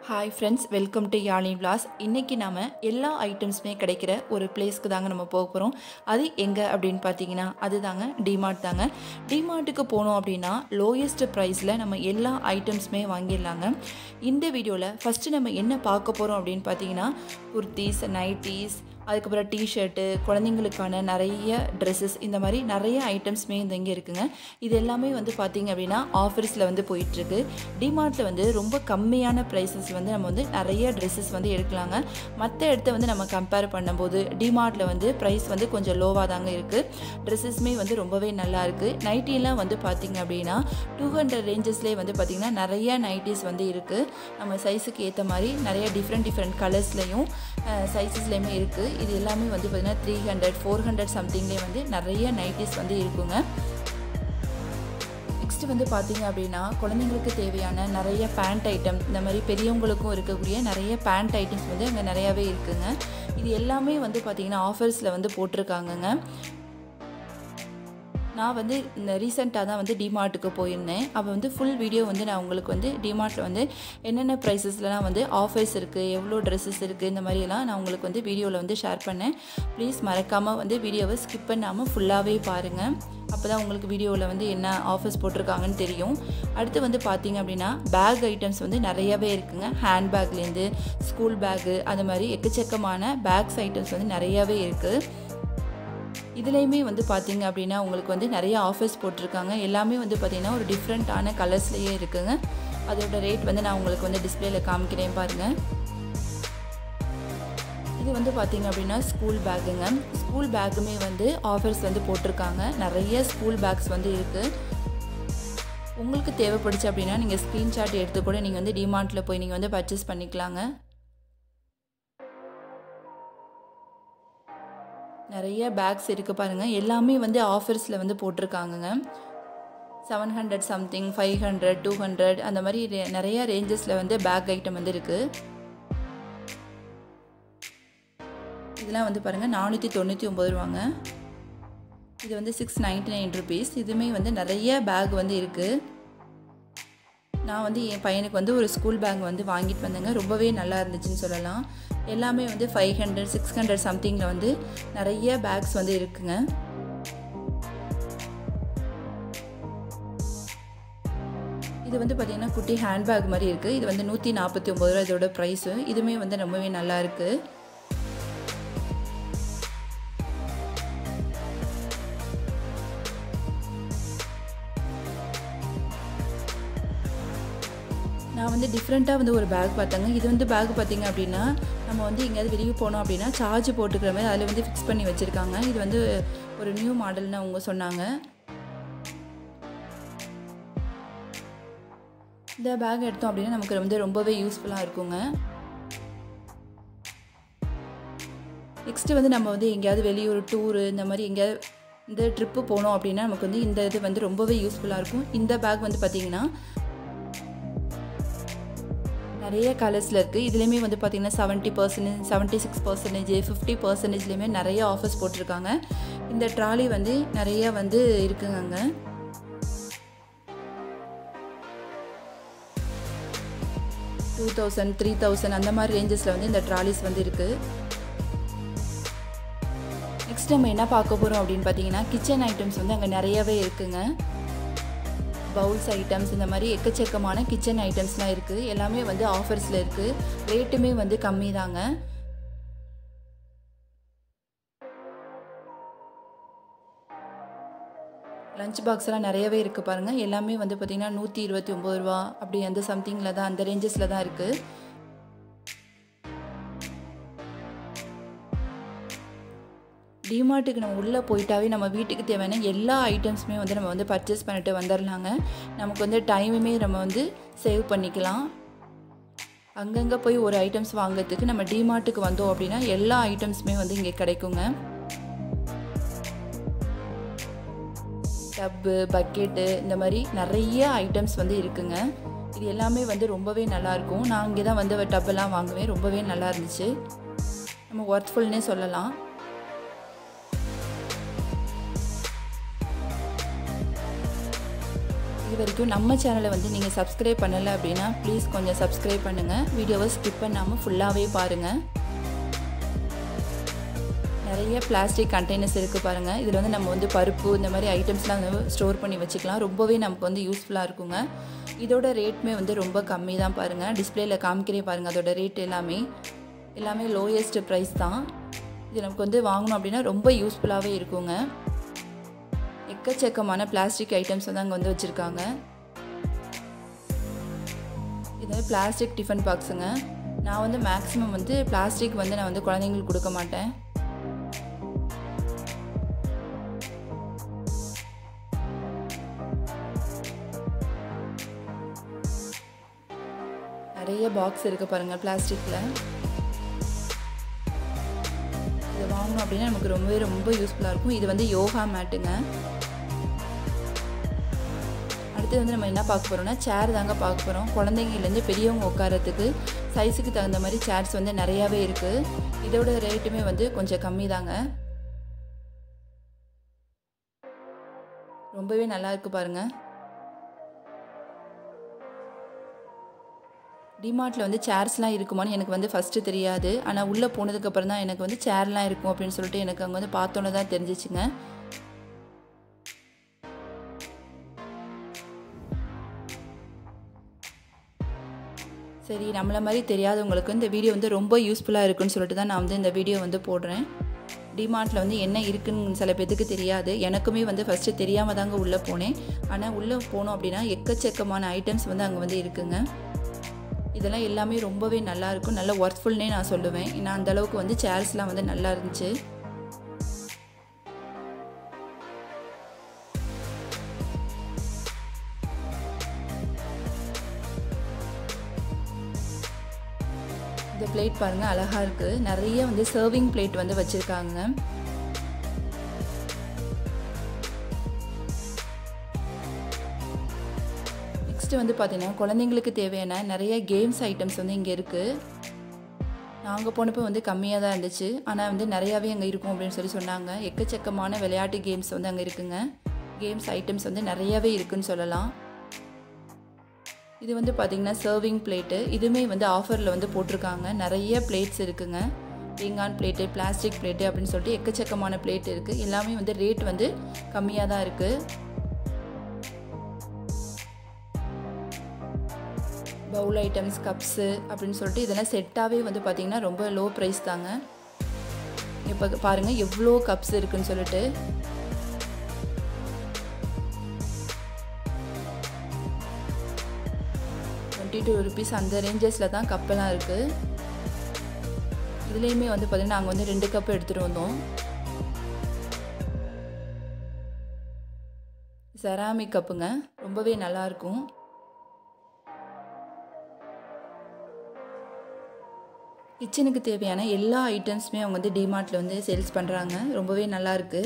Hi friends, welcome to Yazhini Vilas. இன்றைக்கி நாம் எல்லா ஐட்டம்ஸுமே கிடைக்கிற ஒரு பிளேஸ்க்கு தாங்க நம்ம போக போகிறோம். அது எங்கே அப்படின்னு பார்த்தீங்கன்னா அது தாங்க டிமார்ட் தாங்க. டிமார்ட்டுக்கு போனோம் அப்படின்னா லோயஸ்ட் ப்ரைஸில் நம்ம எல்லா ஐட்டம்ஸுமே வாங்கிடலாங்க. இந்த வீடியோவில் ஃபஸ்ட்டு நம்ம என்ன பார்க்க போகிறோம் அப்படின்னு பார்த்தீங்கன்னா குர்த்திஸ், நைட்டிஸ், அதுக்கப்புறம் டிஷர்ட்டு, குழந்தைங்களுக்கான நிறைய ட்ரெஸ்ஸஸ், இந்த மாதிரி நிறைய ஐட்டம்ஸுமே இங்கே இருக்குங்க. இது எல்லாமே பார்த்திங்க அப்படின்னா ஆஃபர்ஸில் போயிட்டுருக்கு. டிமார்ட்டில் ரொம்ப கம்மியான ப்ரைஸஸ் நம்ம நிறைய ட்ரெஸ்ஸஸ் எடுக்கலாங்க. மற்ற இடத்த நம்ம கம்பேர் பண்ணும்போது டிமார்ட்டில் ப்ரைஸ் கொஞ்சம் லோவாக தாங்க இருக்குது. ட்ரெஸ்ஸஸ்மே ரொம்பவே நல்லா இருக்குது. நைட்டிலாம் பார்த்திங்க அப்படின்னா 200 ரேஞ்சஸ்லேயே பார்த்திங்கன்னா நிறைய நைட்டிஸ் இருக்குது. நம்ம சைஸுக்கு ஏற்ற மாதிரி நிறைய டிஃப்ரெண்ட் கலர்ஸ்லேயும் சைஸஸ்லேயுமே இருக்குது. இது எல்லாமே பார்த்திங்கன்னா 300, 400 சம்திங்லேயே நிறைய நைட்டிஸ் இருக்குங்க. நெக்ஸ்ட்டு பார்த்திங்க அப்படின்னா குழந்தைங்களுக்கு தேவையான நிறைய பேண்ட் ஐட்டம், இந்த மாதிரி பெரியவங்களுக்கும் இருக்கக்கூடிய நிறைய பேண்ட் ஐட்டம்ஸ் அங்கே நிறையாவே இருக்குங்க. இது எல்லாமே பார்த்திங்கன்னா ஆஃபர்ஸில் போட்டிருக்காங்கங்க. நான் இந்த ரீசெண்டாக தான் டிமார்ட்டுக்கு போயிருந்தேன். அப்போ ஃபுல் வீடியோ நான் உங்களுக்கு டிமார்ட்டில் என்னென்ன ப்ரைஸஸ்லாம் ஆஃபர்ஸ் இருக்குது, எவ்வளோ ட்ரெஸ்ஸஸ் இருக்குது, இந்த மாதிரியெல்லாம் நான் உங்களுக்கு வீடியோவில் ஷேர் பண்ணேன். ப்ளீஸ் மறக்காமல் வீடியோவை ஸ்கிப் பண்ணாமல் ஃபுல்லாகவே பாருங்கள். அப்போ தான் உங்களுக்கு வீடியோவில் என்ன ஆஃபர்ஸ் போட்டிருக்காங்கன்னு தெரியும். அடுத்து பார்த்திங்க அப்படின்னா பேக் ஐட்டம்ஸ் நிறையவே இருக்குங்க. ஹேண்ட் பேக்லேருந்து ஸ்கூல் பேக்கு, அது மாதிரி எக்கச்சக்கமான பேக்ஸ் ஐட்டம்ஸ் நிறையாவே இருக்குது. இதுலேயுமே பார்த்திங்க அப்படின்னா உங்களுக்கு நிறைய ஆஃபர்ஸ் போட்டிருக்காங்க. எல்லாமே பார்த்திங்கன்னா ஒரு டிஃப்ரெண்ட்டான கலர்ஸ்லேயே இருக்குங்க. அதோட ரேட் நான் உங்களுக்கு டிஸ்பிளேயில் காமிக்கிறேன் பாருங்கள். இது பார்த்திங்க அப்படின்னா ஸ்கூல் பேக்குங்க. ஸ்கூல் பேக்குமே ஆஃபர்ஸ் போட்டிருக்காங்க. நிறைய ஸ்கூல் பேக்ஸ் இருக்குது. உங்களுக்கு தேவைப்படுச்சு அப்படின்னா நீங்கள் ஸ்க்ரீன்ஷாட் எடுத்து கூட நீங்கள் டிமார்ட்டில் போய் நீங்கள் பர்ச்சேஸ் பண்ணிக்கலாங்க. நிறைய பேக்ஸ் இருக்குது பாருங்கள். எல்லாமே ஆஃபர்ஸில் போட்டிருக்காங்கங்க. 700 சம்திங், 500, 200 அந்த மாதிரி நிறைய ரேஞ்சஸில் பேக் ஐட்டம் இருக்குது. இதெல்லாம் பாருங்கள் 499 ரூபாங்க. இது 699 ருபீஸ். இதுவுமே நிறைய பேக் இருக்குது. நான் என் பையனுக்கு ஒரு ஸ்கூல் பேக் வாங்கிட்டு வந்தேங்க. ரொம்பவே நல்லா இருந்துச்சுன்னு சொல்லலாம். எல்லாமே 500, 600 சம்திங்கில் நிறைய பேக்ஸ் இருக்குங்க. இது பார்த்திங்கன்னா குட்டி ஹேண்ட் பேக் மாதிரி இருக்குது. இது 149 ரூபா இதோட ப்ரைஸு. இதுவுமே ரொம்பவே நல்லா இருக்குது. நான் டிஃப்ரெண்ட்டாக ஒரு பேக் பார்த்தேங்க. இது பேக் பார்த்திங்க அப்படின்னா நம்ம எங்கேயாவது வெளியே போனோம் அப்படின்னா சார்ஜ் போட்டுக்கிற மாதிரி அதில் ஃபிக்ஸ் பண்ணி வச்சுருக்காங்க. இது ஒரு நியூ மாடல்னு அவங்க சொன்னாங்க. இந்த பேக் எடுத்தோம் அப்படின்னா நமக்கு ரொம்பவே யூஸ்ஃபுல்லாக இருக்குங்க. நெக்ஸ்ட்டு நம்ம எங்கேயாவது வெளியூர் டூரு, இந்த மாதிரி எங்கேயாவது இந்த ட்ரிப்பு போனோம் அப்படின்னா நமக்கு இந்த இது ரொம்பவே யூஸ்ஃபுல்லாக இருக்கும். இந்த பேக் பார்த்திங்கன்னா நிறைய கலர்ஸில் இருக்குது. இதுலேயுமே பார்த்திங்கன்னா 70%, 76%, 50%லேயுமே நிறைய ஆஃபர்ஸ் போட்டிருக்காங்க. இந்த ட்ராலி நிறைய இருக்குங்க. அங்கே 2000, 3000 அந்த மாதிரி ரேஞ்சஸில் இந்த ட்ராலிஸ் இருக்குது. நெக்ஸ்ட் நம்ம என்ன பார்க்க போகிறோம் அப்படின்னு பார்த்தீங்கன்னா கிச்சன் ஐட்டம்ஸ் அங்கே நிறையவே இருக்குங்க. பவுல்ஸ் ஐட்டம்ஸ், இந்த மாதிரி எக்கச்சக்கமான கிச்சன் ஐட்டம்ஸ்லாம் இருக்குது. எல்லாமே ஆஃபர்ஸில் இருக்குது. ரேட்டுமே கம்மி தாங்க. லஞ்ச் பாக்ஸ்லாம் நிறையவே இருக்குது பாருங்கள். எல்லாமே பார்த்திங்கன்னா 129 ரூபா அப்படி அந்த சம்திங்கில் தான், அந்த ரேஞ்சஸில் தான் இருக்குது. டிமார்ட்டுக்கு நம்ம உள்ளே போயிட்டாவே நம்ம வீட்டுக்கு தேவையான எல்லா ஐட்டம்ஸுமே நம்ம பர்ச்சேஸ் பண்ணிட்டு வந்துடலாங்க. நமக்கு டைமுமே நம்ம சேவ் பண்ணிக்கலாம். அங்கங்கே போய் ஒரு ஐட்டம்ஸ் வாங்கிறதுக்கு நம்ம டிமார்ட்டுக்கு வந்தோம் அப்படின்னா எல்லா ஐட்டம்ஸுமே இங்கே கிடைக்குங்க. டப்பு, பக்கெட்டு, இந்த மாதிரி நிறைய ஐட்டம்ஸ் இருக்குங்க. இது எல்லாமே ரொம்பவே நல்லாயிருக்கும். நான் இங்கே தான் டப்பெல்லாம் வாங்குவேன். ரொம்பவே நல்லா இருந்துச்சு. நம்ம ஒர்த்ஃபுல்னே சொல்லலாம். இது வரைக்கும் நம்ம சேனலை வந்து நீங்கள் சப்ஸ்கிரைப் பண்ணலை அப்படின்னா ப்ளீஸ் கொஞ்சம் சப்ஸ்கிரைப் பண்ணுங்கள். வீடியோவை ஸ்கிப் பண்ணாமல் ஃபுல்லாகவே பாருங்கள். நிறைய பிளாஸ்டிக் கண்டெய்னர்ஸ் இருக்குது பாருங்கள். இதில் வந்து நம்ம வந்து பருப்பு இந்த மாதிரி ஐட்டம்ஸ்லாம் வந்து ஸ்டோர் பண்ணி வச்சுக்கலாம். ரொம்பவே நமக்கு வந்து யூஸ்ஃபுல்லாக இருக்குங்க. இதோட ரேட்டுமே வந்து ரொம்ப கம்மி தான் பாருங்கள். டிஸ்பிளேயில் காமிக்கிறே பாருங்கள். அதோட ரேட் எல்லாமே லோயஸ்ட் ப்ரைஸ் தான். இது நமக்கு வந்து வாங்கணும் அப்படின்னா ரொம்ப யூஸ்ஃபுல்லாகவே இருக்குங்க. எக்கச்சக்கமான பிளாஸ்டிக் ஐட்டம்ஸ் வந்து அங்கே வந்து வச்சுருக்காங்க. இது வந்து பிளாஸ்டிக் டிஃபன் பாக்ஸுங்க. நான் வந்து மேக்ஸிமம் வந்து பிளாஸ்டிக் வந்து நான் வந்து குழந்தைங்களுக்கு கொடுக்க மாட்டேன். நிறைய பாக்ஸ் இருக்குது பாருங்கள் பிளாஸ்டிக்கில். இதை வாங்கணும் அப்படின்னா நமக்கு ரொம்ப யூஸ்ஃபுல்லாக இருக்கும். இது வந்து யோகா மேட்டுங்க. அடுத்து வந்து நம்ம என்ன பார்க்க போகிறோம்னா சேர் தாங்க பார்க்க போகிறோம். குழந்தைங்கலேருந்து பெரியவங்க உட்காரத்துக்கு சைஸுக்கு தகுந்த மாதிரி சேர்ஸ் வந்து நிறையாவே இருக்குது. இதோட ரேட்டுமே வந்து கொஞ்சம் கம்மி தாங்க. ரொம்பவே நல்லா இருக்குது பாருங்கள். டிமார்ட்டில் வந்து சேர்ஸ்லாம் இருக்குமான்னு எனக்கு வந்து ஃபஸ்ட்டு தெரியாது. ஆனால் உள்ளே போனதுக்கப்புறம் தான் எனக்கு வந்து சேர்லாம் இருக்கும் அப்படின்னு சொல்லிட்டு எனக்கு அங்கே வந்து பார்த்தோன்னே தான் தெரிஞ்சிச்சுங்க. சரி, நம்மளை மாதிரி தெரியாதவங்களுக்கு இந்த வீடியோ வந்து ரொம்ப யூஸ்ஃபுல்லாக இருக்குன்னு சொல்லிட்டு தான் நான் வந்து இந்த வீடியோ வந்து போடுறேன். டிமார்ட்டில் வந்து என்ன இருக்குன்னு சில பேத்துக்கு தெரியாது. எனக்குமே வந்து ஃபஸ்ட்டு தெரியாமல் தாங்க உள்ளே போனேன். ஆனால் உள்ளே போனோம் அப்படின்னா எக்கச்சக்கமான ஐட்டம்ஸ் வந்து அங்கே வந்து இருக்குங்க. இதெல்லாம் எல்லாமே ரொம்பவே நல்லாயிருக்கும். நல்ல ஒர்த்ஃபுல்னே நான் சொல்லுவேன். ஏன்னா அந்தளவுக்கு வந்து சேர்ஸ்லாம் வந்து நல்லா இருந்துச்சு. இந்த பிளேட் பாருங்கள் அழகாக இருக்குது. நிறைய வந்து சர்விங் பிளேட் வந்து வச்சுருக்காங்க. நெக்ஸ்ட்டு வந்து பார்த்திங்கன்னா குழந்தைங்களுக்கு தேவையான நிறைய கேம்ஸ் ஐட்டம்ஸ் வந்து இங்கே இருக்குது. நாங்கள் போனப்போ வந்து கம்மியாக தான் இருந்துச்சு. ஆனால் வந்து நிறையாவே அங்கே இருக்கும் அப்படின்னு சொல்லி சொன்னாங்க. எக்கச்சக்கமான விளையாட்டு கேம்ஸ் வந்து அங்கே இருக்குங்க. கேம்ஸ் ஐட்டம்ஸ் வந்து நிறையாவே இருக்குதுன்னு சொல்லலாம். இது வந்து பார்த்திங்கன்னா சர்விங் பிளேட்டு. இதுவுமே வந்து ஆஃபரில் வந்து போட்டிருக்காங்க. நிறைய பிளேட்ஸ் இருக்குங்க. பீங்கான் பிளேட்டு, பிளாஸ்டிக் பிளேட்டு அப்படின்னு சொல்லிட்டு எக்கச்சக்கமான பிளேட் இருக்குது. எல்லாமே வந்து ரேட் வந்து கம்மியாக தான் இருக்குது. பவுல் ஐட்டம்ஸ், கப்ஸு அப்படின்னு சொல்லிட்டு இதெல்லாம் செட்டாகவே வந்து பார்த்திங்கன்னா ரொம்ப லோ ப்ரைஸ் தாங்க. இப்போ பாருங்கள் எவ்வளோ கப்ஸ் இருக்குதுன்னு சொல்லிட்டு. ₹22 அந்த ரேஞ்சஸில் தான் கப்பெல்லாம் இருக்குது. இதுலேயுமே வந்து பார்த்திங்கன்னா நாங்கள் வந்து 2 கப் எடுத்துகிட்டு வந்தோம். செராமிக் கப்புங்க. ரொம்பவே நல்லாயிருக்கும். கிச்சனுக்கு தேவையான எல்லா ஐட்டம்ஸுமே அவங்க வந்து டிமார்ட்டில் வந்து சேல்ஸ் பண்ணுறாங்க. ரொம்பவே நல்லாயிருக்கு.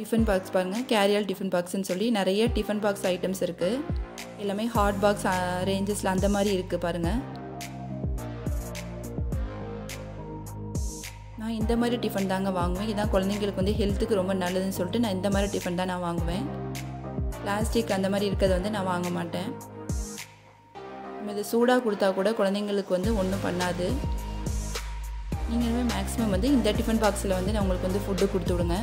டிஃபன் பாக்ஸ் பாருங்கள். கேரியல் டிஃபன் பாக்ஸ்ன்னு சொல்லி நிறைய டிஃபன் பாக்ஸ் ஐட்டம்ஸ் இருக்குது. எல்லாமே ஹாட் பாக்ஸ் ரேஞ்சஸில் அந்த மாதிரி இருக்குது பாருங்கள். நான் இந்த மாதிரி டிஃபன் தாங்க வாங்குவேன். இதான் குழந்தைங்களுக்கு வந்து ஹெல்த்துக்கு ரொம்ப நல்லதுன்னு சொல்லிட்டு நான் இந்த மாதிரி டிஃபன் தான் நான் வாங்குவேன். பிளாஸ்டிக் அந்த மாதிரி இருக்கிறத வந்து நான் வாங்க மாட்டேன். நம்ம இது சூடாக கொடுத்தா கூட குழந்தைங்களுக்கு வந்து ஒன்றும் பண்ணாது. நீங்களுமே மேக்ஸிமம் வந்து இந்த டிஃபன் பாக்ஸில் வந்து நான் உங்களுக்கு வந்து ஃபுட்டு கொடுத்து விடுங்க.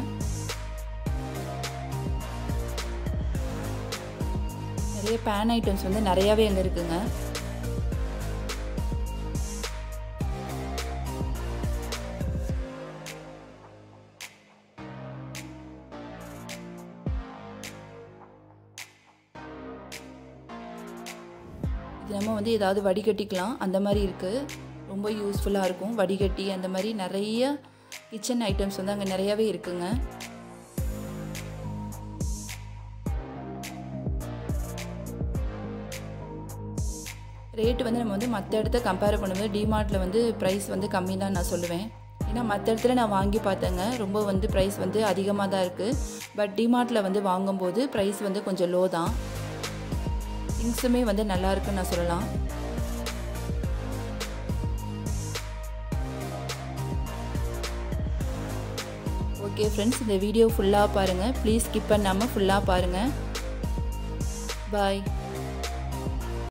நிறைய பேன் ஐட்டம்ஸ் வந்து நிறையாவே அங்கே இருக்குங்க. இது நம்ம வந்து ஏதாவது வடிகட்டிக்கலாம் அந்த மாதிரி இருக்குது. ரொம்ப யூஸ்ஃபுல்லாக இருக்கும். வடிகட்டி அந்த மாதிரி நிறைய கிச்சன் ஐட்டம்ஸ் வந்து அங்கே நிறையாவே இருக்குங்க. ரேட்டு வந்து நம்ம வந்து மற்ற இடத்த கம்பேர் பண்ணும்போது டிமார்ட்டில் வந்து ப்ரைஸ் வந்து கம்மி தான் நான் சொல்லுவேன். ஏன்னா மற்ற இடத்துல நான் வாங்கி பார்த்தேங்க, ரொம்ப வந்து ப்ரைஸ் வந்து அதிகமாக தான் இருக்குது. பட் டிமார்ட்டில் வந்து வாங்கும்போது ப்ரைஸ் வந்து கொஞ்சம் லோ தான். திங்ஸுமே வந்து நல்லா இருக்குன்னு நான் சொல்லலாம். ஓகே ஃப்ரெண்ட்ஸ், இந்த வீடியோ ஃபுல்லாக பாருங்கள். ப்ளீஸ் ஸ்கிப் பண்ணாமல் ஃபுல்லாக பாருங்கள். பாய்.